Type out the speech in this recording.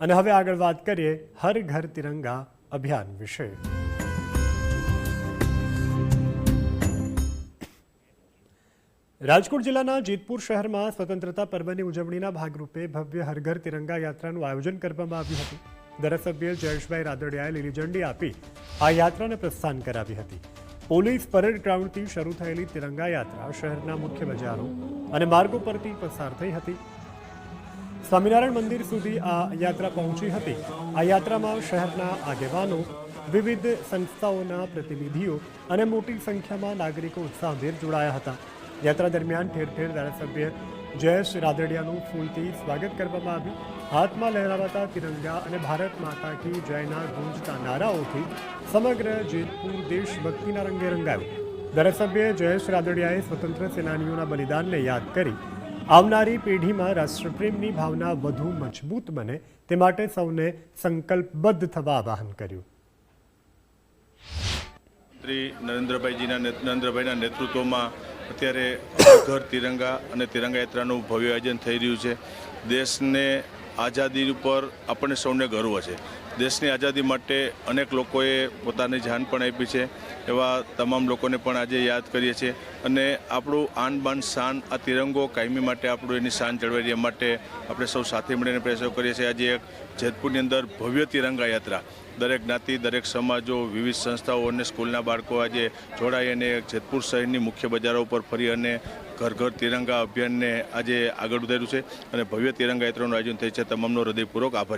અને હવે આગળ વાત કરીએ હર ઘર તિરંગા અભિયાન વિશે। રાજકોટ જિલ્લાના જેતપુર શહેરમાં સ્વતંત્રતા પર્વની ઉજવણીના ભાગરૂપે ભવ્ય હર ઘર તિરંગા યાત્રાનું આયોજન કરવામાં આવ્યું હતું। ધારાસભ્ય જયેશભાઈ રાદડિયાએ લીલી ઝંડી આપી આ યાત્રાને પ્રસ્થાન કરાવી હતી। પોલીસ પરેડ ગ્રાઉન્ડથી શરૂ થયેલી તિરંગા યાત્રા શહેરના મુખ્ય બજારો અને માર્ગો પરથી પસાર થઈ હતી। સ્વામિનારાયણ મંદિર સુધી આ યાત્રા પહોંચી હતી। આ યાત્રામાં શહેરના આગેવાનો, વિવિધ સંસ્થાઓના પ્રતિનિધિઓ અને મોટી સંખ્યામાં નાગરિકો ઉત્સાહભેર જોડાયા હતા। યાત્રા દરમિયાન ઠેર ઠેર ધારાસભ્ય જયેશ રાદડિયાનું ફૂલથી સ્વાગત કરવામાં આવ્યું। હાથમાં લહેરાવાતા તિરંગા અને ભારત માતા કી જયના ગુંજતા નારાઓથી સમગ્ર જેતપુર દેશભક્તિના રંગે રંગાયું। ધારાસભ્ય જયેશ રાદડિયાએ સ્વતંત્ર સેનાનીઓના બલિદાનને યાદ કરી આવનારી પેઢીમાં રાષ્ટ્રપ્રેમની ભાવના વધુ મજબૂત બને તે માટે સૌને સંકલ્પબદ્ધ થવા આહ્વાન કર્યું। શ્રી નરેન્દ્રભાઈના નેતૃત્વમાં અત્યારે ઘર તિરંગા અને તિરંગા યાત્રાનું ભવ્ય આયોજન થઈ રહ્યું છે। દેશને આઝાદી ઉપર આપણને સૌને ગર્વ છે। દેશની આઝાદી માટે અનેક લોકોએ પોતાની જાન પણ આપી છે। એવા તમામ લોકોને પણ આજે યાદ કરીએ છીએ અને આપણું આન બાન શાન આ તિરંગો કાયમી માટે આપણું એની શાન જળવાઈ રહે માટે આપણે સૌ સાથે મળીને પ્રયાસો કરીએ છીએ। આજે એક જેતપુરની અંદર ભવ્ય તિરંગા યાત્રા દરેક જ્ઞાતિ, દરેક સમાજો, વિવિધ સંસ્થાઓ અને સ્કૂલના બાળકો આજે જોડાઈ અને જેતપુર શહેરની મુખ્ય બજારો ઉપર ફરી અને ઘર ઘર તિરંગા અભિયાનને આજે આગળ વધાર્યું છે અને ભવ્ય તિરંગા યાત્રાનું આયોજન થઈ છે। તમામનો હૃદયપૂર્વક આભાર।